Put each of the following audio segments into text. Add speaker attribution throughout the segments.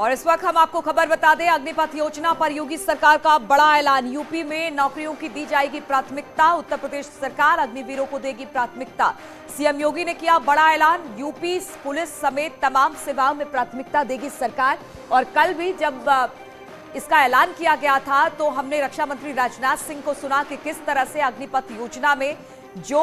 Speaker 1: और इस वक्त हम आपको खबर बता दें, अग्निपथ योजना पर योगी सरकार का बड़ा ऐलान। यूपी में नौकरियों की दी जाएगी प्राथमिकता, उत्तर प्रदेश सरकार अग्निवीरों को देगी प्राथमिकता। सीएम योगी ने किया बड़ा ऐलान, यूपी पुलिस समेत तमाम सेवाओं में प्राथमिकता देगी सरकार। और कल भी जब इसका ऐलान किया गया था तो हमने रक्षा मंत्री राजनाथ सिंह को सुना कि किस तरह से अग्निपथ योजना में जो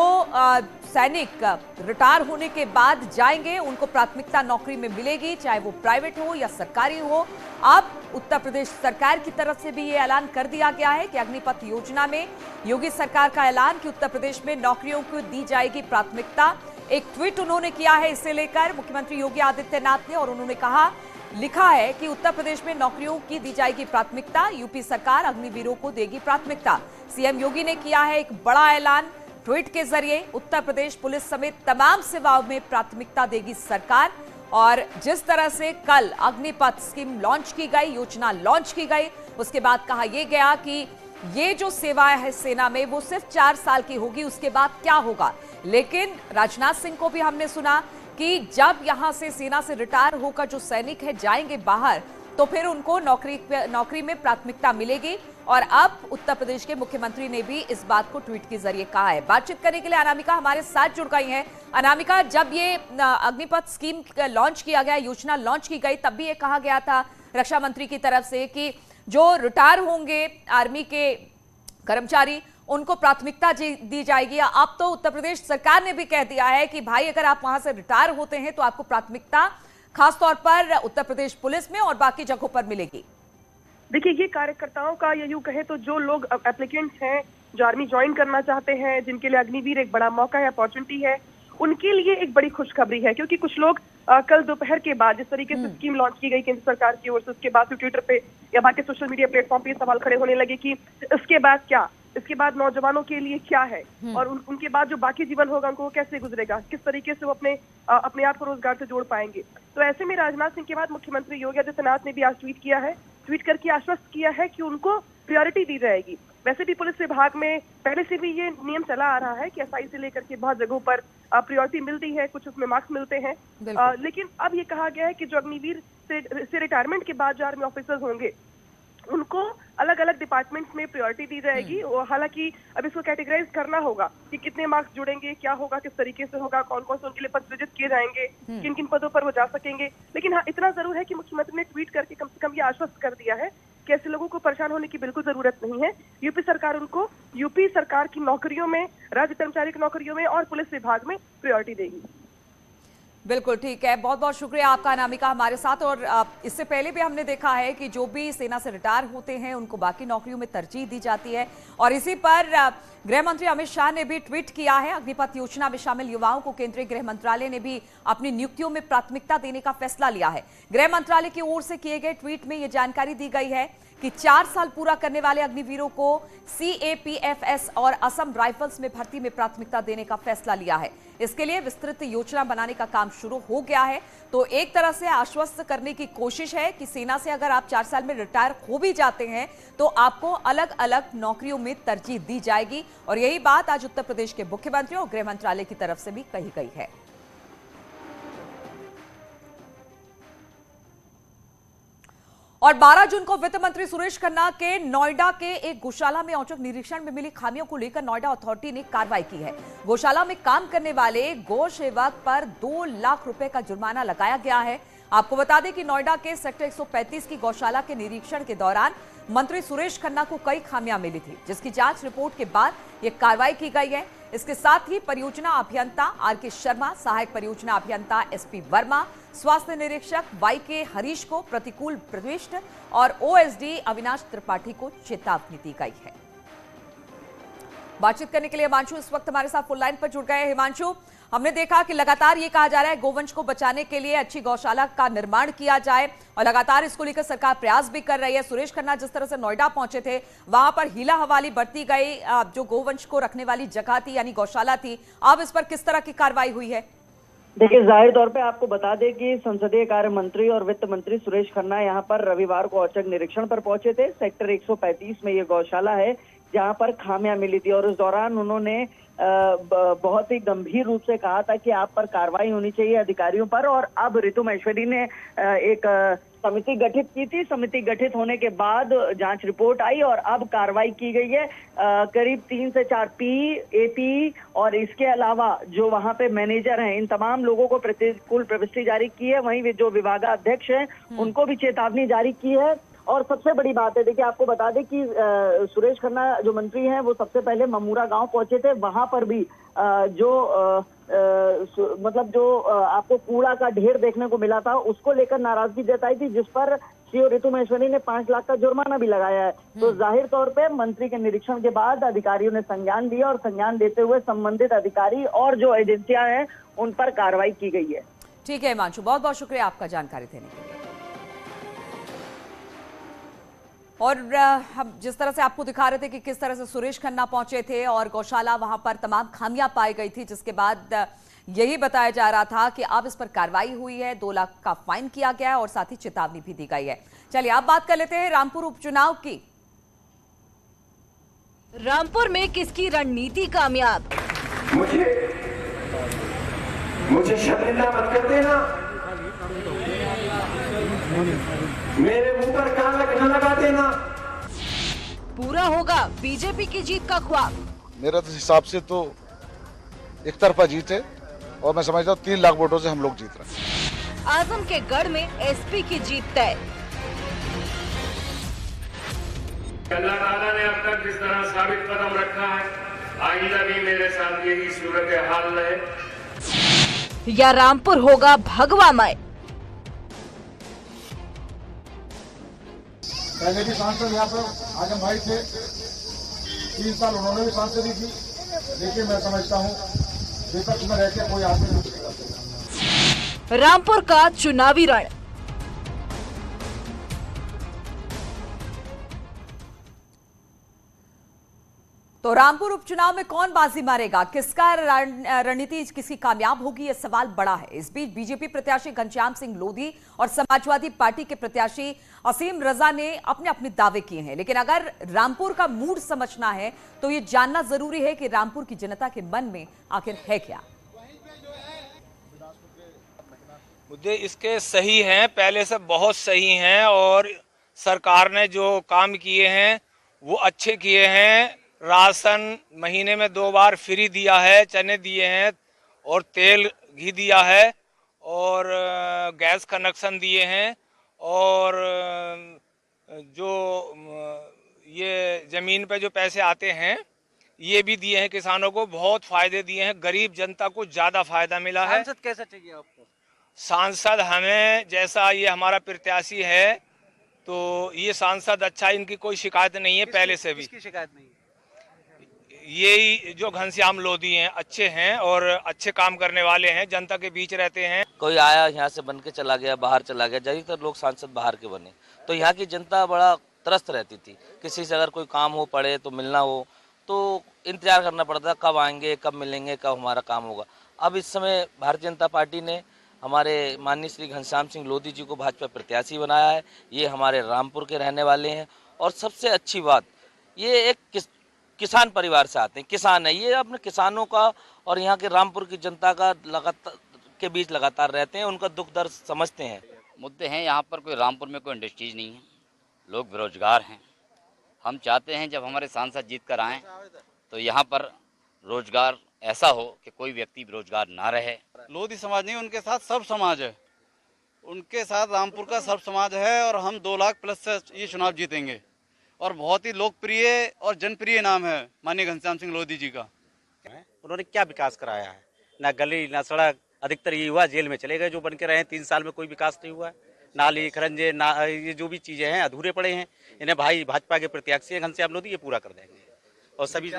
Speaker 1: सैनिक रिटायर होने के बाद जाएंगे उनको प्राथमिकता नौकरी में मिलेगी, चाहे वो प्राइवेट हो या सरकारी हो। अब उत्तर प्रदेश सरकार की तरफ से भी ये ऐलान कर दिया गया है कि अग्निपथ योजना में योगी सरकार का ऐलान कि उत्तर प्रदेश में नौकरियों को दी जाएगी प्राथमिकता। एक ट्वीट उन्होंने किया है इसे लेकर मुख्यमंत्री योगी आदित्यनाथ ने, और उन्होंने लिखा है कि उत्तर प्रदेश में नौकरियों की दी जाएगी प्राथमिकता, यूपी सरकार अग्निवीरों को देगी प्राथमिकता। सीएम योगी ने किया है एक बड़ा ऐलान, ट्वीट के जरिए उत्तर प्रदेश पुलिस समेत तमाम सेवाओं में प्राथमिकता देगी सरकार। और जिस तरह से कल अग्निपथ स्कीम लॉन्च की गई, योजना लॉन्च की गई, उसके बाद कहा यह गया कि ये जो सेवा है सेना में वो सिर्फ 4 साल की होगी, उसके बाद क्या होगा। लेकिन राजनाथ सिंह को भी हमने सुना कि जब यहां से सेना से रिटायर होकर जो सैनिक है जाएंगे बाहर तो फिर उनको नौकरी में प्राथमिकता मिलेगी। और अब उत्तर प्रदेश के मुख्यमंत्री ने भी इस बात को ट्वीट के जरिए कहा है। बातचीत करने के लिए अनामिका हमारे साथ जुड़ गई हैं। अनामिका, जब ये अग्निपथ स्कीम लॉन्च किया गया, योजना लॉन्च की गई, तब भी ये कहा गया था रक्षा मंत्री की तरफ से कि जो रिटायर होंगे आर्मी के कर्मचारी उनको प्राथमिकता दी जाएगी। अब तो उत्तर प्रदेश सरकार ने भी कह दिया है कि भाई अगर आप वहां से रिटायर होते हैं तो आपको प्राथमिकता खासतौर पर उत्तर प्रदेश पुलिस में और बाकी जगहों पर मिलेगी।
Speaker 2: देखिए, ये कार्यकर्ताओं का या यूं कहे तो जो लोग एप्लीकेंट्स हैं जो आर्मी ज्वाइन करना चाहते हैं, जिनके लिए अग्निवीर एक बड़ा मौका है, अपॉर्चुनिटी है, उनके लिए एक बड़ी खुशखबरी है। क्योंकि कुछ लोग कल दोपहर के बाद जिस तरीके से स्कीम लॉन्च की गई केंद्र सरकार की ओर से, उसके बाद ट्विटर पे या बाकी सोशल मीडिया प्लेटफॉर्म पे सवाल खड़े होने लगे कि इसके बाद क्या, इसके बाद नौजवानों के लिए क्या है और उनके बाद जो बाकी जीवन होगा उनको कैसे गुजरेगा, किस तरीके से वो अपने आप को रोजगार से जोड़ पाएंगे। तो ऐसे में राजनाथ सिंह के बाद मुख्यमंत्री योगी आदित्यनाथ ने भी आज ट्वीट किया है, ट्वीट करके आश्वस्त किया है कि उनको प्रायोरिटी दी जाएगी। वैसे भी पुलिस विभाग में पहले से भी ये नियम चला आ रहा है कि एसआई से लेकर के बहुत जगहों पर प्रायोरिटी मिलती है, कुछ उसमें मार्क्स मिलते हैं। लेकिन अब ये कहा गया है कि जो अग्निवीर से रिटायरमेंट के बाद जो आर्मी ऑफिसर्स होंगे उनको अलग अलग डिपार्टमेंट्स में प्रायोरिटी दी जाएगी। हालांकि अब इसको कैटेगराइज करना होगा कि कितने मार्क्स जुड़ेंगे, क्या होगा, किस तरीके से होगा, कौन कौन से उनके लिए पद सृजित किए जाएंगे, किन किन पदों पर वो जा सकेंगे। लेकिन हाँ, इतना जरूर है कि मुख्यमंत्री ने ट्वीट करके कम से कम ये आश्वस्त कर दिया है कि ऐसे लोगों को परेशान होने की बिल्कुल जरूरत नहीं है। यूपी सरकार उनको यूपी सरकार की नौकरियों में, राज्य कर्मचारी की नौकरियों में और पुलिस विभाग में प्रायोरिटी देगी।
Speaker 1: बिल्कुल ठीक है, बहुत बहुत शुक्रिया आपका अनामिका हमारे साथ। और इससे पहले भी हमने देखा है कि जो भी सेना से रिटायर होते हैं उनको बाकी नौकरियों में तरजीह दी जाती है। और इसी पर गृह मंत्री अमित शाह ने भी ट्वीट किया है, अग्निपथ योजना में शामिल युवाओं को केंद्रीय गृह मंत्रालय ने भी अपनी नियुक्तियों में प्राथमिकता देने का फैसला लिया है। गृह मंत्रालय की ओर से किए गए ट्वीट में यह जानकारी दी गई है कि 4 साल पूरा करने वाले अग्निवीरों को CAPFS और असम राइफल्स में भर्ती में प्राथमिकता देने का फैसला लिया है। इसके लिए विस्तृत योजना बनाने का काम शुरू हो गया है। तो एक तरह से आश्वस्त करने की कोशिश है कि सेना से अगर आप 4 साल में रिटायर हो भी जाते हैं तो आपको अलग अलग नौकरियों में तरजीह दी जाएगी। और यही बात आज उत्तर प्रदेश के मुख्यमंत्री और गृह मंत्रालय की तरफ से भी कही गई है। और 12 जून को वित्त मंत्री सुरेश खन्ना के नोएडा के एक गौशाला में औचक निरीक्षण में मिली खामियों को लेकर नोएडा अथॉरिटी ने कार्रवाई की है। गौशाला में काम करने वाले गौ सेवक पर 2 लाख रुपए का जुर्माना लगाया गया है। आपको बता दें कि नोएडा के सेक्टर 135 की गौशाला के निरीक्षण के दौरान मंत्री सुरेश खन्ना को कई खामियां मिली थी, जिसकी जांच रिपोर्ट के बाद यह कार्रवाई की गई है। इसके साथ ही परियोजना अभियंता RK शर्मा, सहायक परियोजना अभियंता SP वर्मा, स्वास्थ्य निरीक्षक YK हरीश को प्रतिकूल प्रविष्ट और OSD अविनाश त्रिपाठी को चेतावनी दी गई है। बातचीत करने के लिए हिमांशु इस वक्त हमारे साथ फोन लाइन पर जुड़ गए हैं। हिमांशु, हमने देखा कि लगातार ये कहा जा रहा है गोवंश को बचाने के लिए अच्छी गौशाला का निर्माण किया जाए और लगातार इसको लेकर सरकार प्रयास भी कर रही है। सुरेश खन्ना जिस तरह से नोएडा पहुंचे थे वहां पर हीला हवाली बरती गई, जो गोवंश को रखने वाली जगह थी यानी गौशाला थी, अब इस पर किस तरह की कार्रवाई हुई है?
Speaker 3: देखिए, जाहिर तौर पे आपको बता दें कि संसदीय कार्य मंत्री और वित्त मंत्री सुरेश खन्ना यहाँ पर रविवार को औचक निरीक्षण पर पहुंचे थे। सेक्टर 135 में ये गौशाला है, जहां पर खामियां मिली थी, और उस दौरान उन्होंने बहुत ही गंभीर रूप से कहा था कि आप पर कार्रवाई होनी चाहिए अधिकारियों पर। और अब ऋतु महेश्वरी ने एक समिति गठित की थी। समिति गठित होने के बाद जांच रिपोर्ट आई और अब कार्रवाई की गई है। करीब 3 से 4 पी, एपी और इसके अलावा जो वहां पे मैनेजर हैं, इन तमाम लोगों को प्रतिकूल प्रविष्टि जारी की है। वहीं जो विभागाध्यक्ष हैं उनको भी चेतावनी जारी की है। और सबसे बड़ी बात है, देखिए आपको बता दें कि सुरेश खन्ना जो मंत्री हैं वो सबसे पहले ममूरा गांव पहुंचे थे। वहां पर भी आपको कूड़ा का ढेर देखने को मिला था, उसको लेकर नाराजगी जताई थी, जिस पर सीओ ऋतु महेश्वरी ने 5 लाख का जुर्माना भी लगाया है। तो जाहिर तौर पे मंत्री के निरीक्षण के बाद अधिकारियों ने संज्ञान लिया और संज्ञान लेते हुए संबंधित अधिकारी और जो एजेंसियां हैं उन पर कार्रवाई की गई है।
Speaker 1: ठीक है हिमांशु, बहुत बहुत शुक्रिया आपका जानकारी देने के लिए। और हम जिस तरह से आपको दिखा रहे थे कि किस तरह से सुरेश खन्ना पहुंचे थे और गौशाला वहां पर तमाम खामियां पाई गई थी, जिसके बाद यही बताया जा रहा था कि अब इस पर कार्रवाई हुई है, 2 लाख का फाइन किया गया है और साथ ही चेतावनी भी दी गई है। चलिए अब बात कर लेते हैं रामपुर उपचुनाव की।
Speaker 4: रामपुर में किसकी रणनीति कामयाब?
Speaker 5: मुझे शर्मिंदा मत कर देना, मेरे मुंह पर कान न लगा देना।
Speaker 4: पूरा होगा बीजेपी की जीत का ख्वाब।
Speaker 6: मेरे हिसाब से तो एक तरफा जीत है और मैं समझता हूँ 3 लाख वोटों से हम लोग जीत रहे हैं।
Speaker 4: आजम के गढ़ में एसपी की जीत तय।
Speaker 7: अल्लाह ताला ने अब तक जिस तरह साबित कदम रखा है, आइंदा भी मेरे साथ यही सूरत हाल रहे।
Speaker 4: या रामपुर होगा भगवामय।
Speaker 6: पहले भी सांसद यहाँ पर आजम भाई थे, 3 साल उन्होंने भी सांसदी की, लेकिन मैं समझता हूँ विपक्ष में रहकर कोई आदमी नहीं कर सकता।
Speaker 4: रामपुर का चुनावी रण।
Speaker 1: तो रामपुर उपचुनाव में कौन बाजी मारेगा, किसका रणनीति किसकी कामयाब होगी, यह सवाल बड़ा है। इस बीच बीजेपी प्रत्याशी घनश्याम सिंह लोधी और समाजवादी पार्टी के प्रत्याशी असीम रजा ने अपने अपने दावे किए हैं, लेकिन अगर रामपुर का मूड समझना है तो ये जानना जरूरी है कि रामपुर की जनता के मन में आखिर है क्या।
Speaker 8: मुद्दे इसके सही हैं, पहले से बहुत सही हैं और सरकार ने जो काम किए हैं वो अच्छे किए हैं। राशन महीने में 2 बार फ्री दिया है, चने दिए हैं और तेल घी दिया है और गैस कनेक्शन दिए हैं और जो ये ज़मीन पे जो पैसे आते हैं ये भी दिए हैं, किसानों को बहुत फायदे दिए हैं, गरीब जनता को ज़्यादा फायदा मिला है।
Speaker 9: सांसद कैसा चाहिए आपको?
Speaker 8: सांसद हमें जैसा ये हमारा प्रत्याशी है तो ये सांसद अच्छा, इनकी कोई शिकायत नहीं है पहले से भी।
Speaker 9: किसकी शिकायत नहीं है?
Speaker 8: यही जो घनश्याम लोधी हैं अच्छे हैं और अच्छे काम करने वाले हैं, जनता के बीच रहते हैं।
Speaker 10: कोई आया यहाँ से बन के चला गया, बाहर चला गया, ज्यादातर लोग सांसद बाहर के बने, तो यहाँ की जनता बड़ा त्रस्त रहती थी। किसी से अगर कोई काम हो पड़े तो मिलना हो तो इंतजार करना पड़ता, कब आएंगे, कब मिलेंगे, कब हमारा काम होगा। अब इस समय भारतीय जनता पार्टी ने हमारे माननीय श्री घनश्याम सिंह लोधी जी को भाजपा प्रत्याशी बनाया है। ये हमारे रामपुर के रहने वाले हैं और सबसे अच्छी बात, ये एक किसान परिवार से आते हैं, किसान है ये, अपने किसानों का और यहाँ के रामपुर की जनता का लगातार रहते हैं, उनका दुख दर्द समझते हैं।
Speaker 11: मुद्दे हैं यहाँ पर, कोई रामपुर में कोई इंडस्ट्रीज नहीं है, लोग बेरोजगार हैं। हम चाहते हैं जब हमारे सांसद जीत कर आएँ तो यहाँ पर रोजगार ऐसा हो कि कोई व्यक्ति बेरोजगार ना रहे।
Speaker 9: लोधी समाज नहीं, उनके साथ सब समाज है, उनके साथ रामपुर का सब समाज है और हम 2 लाख प्लस से ये चुनाव जीतेंगे। और बहुत ही लोकप्रिय और जनप्रिय नाम है माननीय घनश्याम सिंह लोधी जी का।
Speaker 12: उन्होंने क्या विकास कराया है? ना गली ना सड़क, अधिकतर ये युवा जेल में चले गए जो बन के रहे हैं। 3 साल में कोई विकास नहीं हुआ है। नाली खरंजे ना, ये जो भी चीजें हैं अधूरे पड़े हैं। इन्हें भाई भाजपा के प्रत्याशी घनश्याम लोधी ये पूरा कर देंगे। और सभी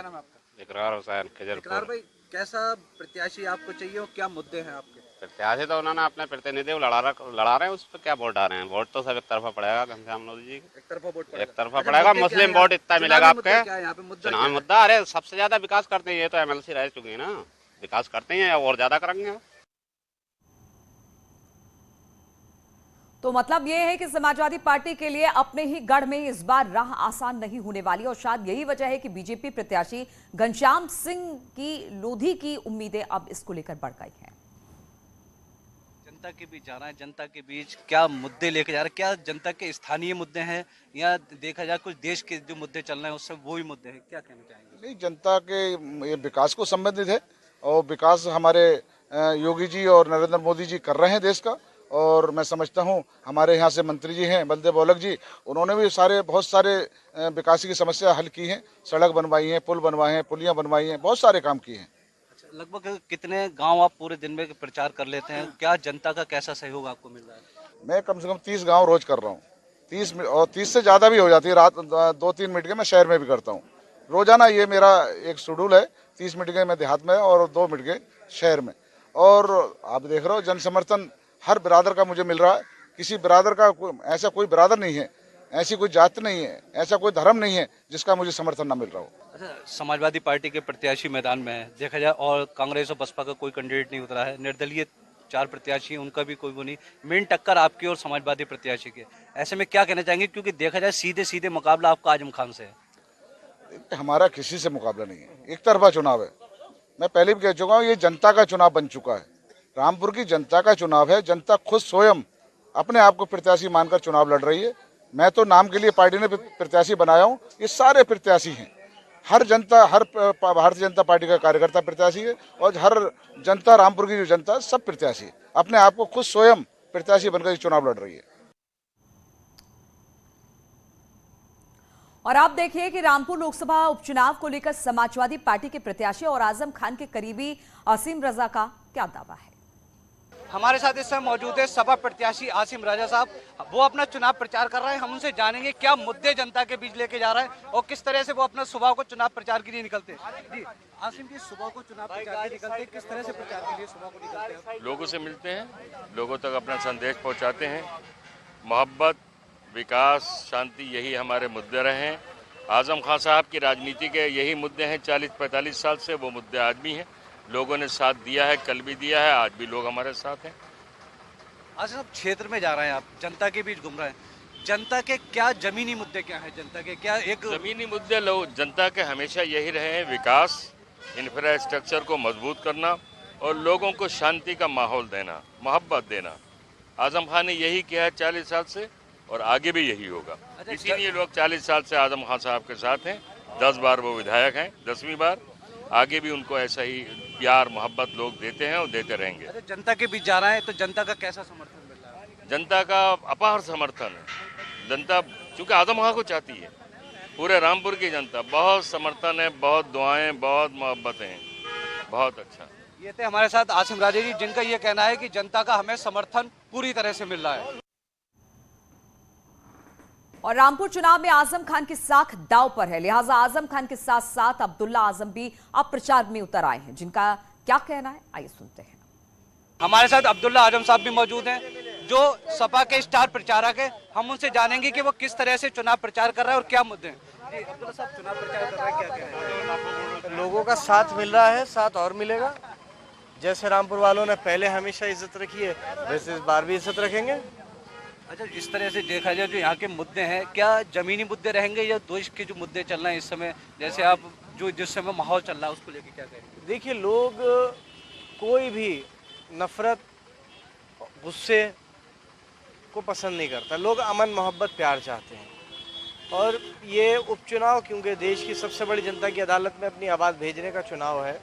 Speaker 13: इकरार हुसैन
Speaker 9: इकरार भाई, कैसा प्रत्याशी आपको चाहिए और क्या मुद्दे हैं आपके?
Speaker 13: प्रत्याशी तो उन्होंने अपने प्रतिनिधि लड़ा रहे हैं, उस पर क्या वोट डाल रहे हैं? वोट तो सब एक तरफा पड़ेगा घनश्याम लोधी जी।
Speaker 9: एक तरफा वोट
Speaker 13: एक तरफा पड़ेगा। मुस्लिम वोट इतना मिलेगा आपके चुनाव मुद्दा। अरे सबसे ज्यादा विकास करते हैं, ये तो MLC रह चुकी है ना, विकास करते हैं और ज्यादा करेंगे।
Speaker 1: तो मतलब ये है कि समाजवादी पार्टी के लिए अपने ही गढ़ में इस बार राह आसान नहीं होने वाली और शायद यही वजह है कि बीजेपी प्रत्याशी घनश्याम सिंह की लोधी की उम्मीदें अब इसको लेकर बढ़ गई हैं।
Speaker 12: जनता के बीच जा रहा है, जनता के बीच क्या मुद्दे लेके जा रहे हैं, क्या जनता के स्थानीय मुद्दे हैं या देखा जाए कुछ देश के जो मुद्दे चल रहे हैं उससे वो ही मुद्दे हैं, क्या कहना चाहेंगे?
Speaker 6: नहीं, जनता के ये विकास को संबंधित है और विकास हमारे योगी जी और नरेंद्र मोदी जी कर रहे हैं देश का। और मैं समझता हूं हमारे यहाँ से मंत्री जी हैं बलदेव औलख जी, उन्होंने भी बहुत सारे विकास की समस्या हल की हैं, सड़क बनवाई हैं, पुल बनवाए हैं, पुलियाँ बनवाई हैं, बहुत सारे काम किए हैं।
Speaker 12: अच्छा, लगभग कितने गांव आप पूरे दिन में प्रचार कर लेते हैं, क्या जनता का कैसा सहयोग आपको मिल रहा है?
Speaker 6: मैं कम से कम 30 गाँव रोज कर रहा हूँ, 30 से ज़्यादा भी हो जाती है। रात 2-3 मीटिंगें मैं शहर में भी करता हूँ रोजाना। ये मेरा एक शेड्यूल है, 30 मीटिंगें मैं देहात में और 2 मीटिंगें शहर में। और आप देख रहे हो जन समर्थन हर बिरादर का मुझे मिल रहा है। किसी बिरादर का ऐसा कोई बिरादर नहीं है, ऐसी कोई जाति नहीं है, ऐसा कोई धर्म नहीं है जिसका मुझे समर्थन ना मिल रहा हो।
Speaker 12: अच्छा, समाजवादी पार्टी के प्रत्याशी मैदान में है देखा जाए और कांग्रेस और बसपा का कोई कैंडिडेट नहीं उतरा है, निर्दलीय 4 प्रत्याशी उनका भी कोई वो नहीं, मेन टक्कर आपकी और समाजवादी प्रत्याशी के। ऐसे में क्या कहना चाहेंगे, क्योंकि देखा जाए सीधे सीधे मुकाबला आपका आजम खान से है?
Speaker 6: हमारा किसी से मुकाबला नहीं है, एक तरफा चुनाव है। मैं पहले भी कह चुका हूँ, ये जनता का चुनाव बन चुका है, रामपुर की जनता का चुनाव है। जनता खुद स्वयं अपने आप को प्रत्याशी मानकर चुनाव लड़ रही है। मैं तो नाम के लिए पार्टी ने प्रत्याशी बनाया हूँ, ये सारे प्रत्याशी हैं। हर जनता, हर भारतीय जनता पार्टी का कार्यकर्ता प्रत्याशी है और हर जनता, रामपुर की जो जनता, सब प्रत्याशी है, अपने आप को खुद स्वयं प्रत्याशी बनकर चुनाव लड़ रही है।
Speaker 1: और आप देखिए कि रामपुर लोकसभा उपचुनाव को लेकर समाजवादी पार्टी के प्रत्याशी और आजम खान के करीबी आसिम रजा का क्या दावा है।
Speaker 12: हमारे साथ इस समय मौजूद है सपा प्रत्याशी आसिम राजा साहब, वो अपना चुनाव प्रचार कर रहे हैं। हम उनसे जानेंगे क्या मुद्दे जनता के बीच लेके जा रहे हैं और किस तरह से वो अपना सुबह को चुनाव प्रचार के लिए निकलते हैं। जी आसिम जी, सुबह को चुनाव प्रचार के लिए निकलते हैं, किस तरह से प्रचार के लिए सुबह को निकलते हैं?
Speaker 7: लोगों से मिलते हैं, लोगों तक अपना संदेश पहुंचाते हैं। मोहब्बत, विकास, शांति, यही हमारे मुद्दे रहे हैं। आजम खान साहब की राजनीति के यही मुद्दे हैं 40-45 साल से, वो मुद्दे आज भी हैं। लोगों ने साथ दिया है, कल भी दिया है, आज भी लोग हमारे साथ हैं।
Speaker 12: आज आप क्षेत्र में जा रहे हैं, आप जनता के बीच घूम रहे हैं, जनता के क्या जमीनी मुद्दे क्या है? जनता के क्या एक
Speaker 7: जमीनी मुद्दे जनता के हमेशा यही रहे हैं, विकास, इंफ्रास्ट्रक्चर को मजबूत करना और लोगों को शांति का माहौल देना, मोहब्बत देना। आजम खान ने यही किया है 40 साल से और आगे भी यही होगा। इसीलिए लोग 40 साल से आजम खान साहब के साथ हैं। 10 बार वो विधायक हैं, 10वीं बार। आगे भी उनको ऐसा ही प्यार मोहब्बत लोग देते हैं और देते रहेंगे।
Speaker 12: अरे जनता के बीच जा रहा है तो जनता का कैसा समर्थन मिल रहा है?
Speaker 7: जनता का अपार समर्थन है। जनता चूँकि आजम खान को चाहती है, पूरे रामपुर की जनता, बहुत समर्थन है, बहुत दुआएं, बहुत मोहब्बतें हैं, बहुत अच्छा।
Speaker 12: ये थे हमारे साथ आसिम राजा जी, जिनका ये कहना है कि जनता का हमें समर्थन पूरी तरह से मिल रहा है।
Speaker 1: और रामपुर चुनाव में आजम खान की साख दांव पर है, लिहाजा आजम खान के साथ साथ अब्दुल्ला आजम भी अब प्रचार में उतर आए हैं। जिनका क्या कहना है, आइए सुनते हैं।
Speaker 12: हमारे साथ अब्दुल्ला आजम साहब भी मौजूद हैं, जो सपा के स्टार प्रचारक है। हम उनसे जानेंगे कि वो किस तरह से चुनाव प्रचार कर रहा है और क्या मुद्दे हैं। अब्दुल्ला साहब, चुनाव प्रचार कर रहा है, क्या कह रहे हैं?
Speaker 14: लोगों का साथ मिल रहा है, साथ और मिलेगा। जैसे रामपुर वालों ने पहले हमेशा इज्जत रखी है, वैसे इस बार भी इज्जत रखेंगे।
Speaker 12: अच्छा, इस तरह से देखा जाए जो यहाँ के मुद्दे हैं, क्या जमीनी मुद्दे रहेंगे या देश के जो मुद्दे चल रहे हैं इस समय, जैसे आप जो जिस समय माहौल चल रहा है उसको लेके क्या कहेंगे?
Speaker 14: देखिए, लोग कोई भी नफरत, गुस्से को पसंद नहीं करता। लोग अमन, मोहब्बत, प्यार चाहते हैं। और ये उपचुनाव क्योंकि देश की सबसे बड़ी जनता की अदालत में अपनी आवाज़ भेजने का चुनाव है,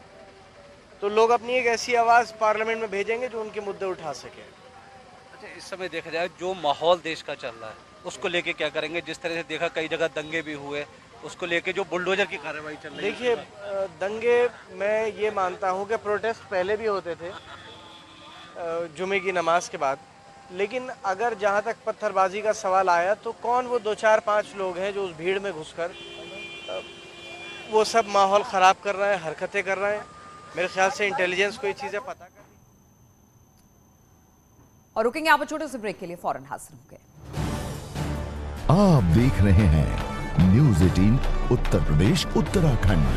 Speaker 14: तो लोग अपनी एक ऐसी आवाज़ पार्लियामेंट में भेजेंगे जो उनके मुद्दे उठा सके।
Speaker 12: अच्छा, इस समय देखा जाए जो माहौल देश का चल रहा है उसको लेके क्या करेंगे? जिस तरह से देखा कई जगह दंगे भी हुए, उसको लेके जो बुलडोजर की कार्रवाई चल रही है।
Speaker 14: देखिए, दंगे मैं ये मानता हूँ कि प्रोटेस्ट पहले भी होते थे जुमे की नमाज के बाद, लेकिन अगर जहाँ तक पत्थरबाजी का सवाल आया तो कौन वो 2-4-5 लोग हैं जो उस भीड़ में घुसकर वो सब माहौल ख़राब कर रहे हैं, हरकतें कर रहे हैं। मेरे ख्याल से इंटेलिजेंस को ये चीज़ें पता कर।
Speaker 1: और रुकेंगे आप छोटे से ब्रेक के लिए, फौरन हाजिर होंगे।
Speaker 15: आप देख रहे हैं न्यूज़ 18 उत्तर प्रदेश उत्तराखंड।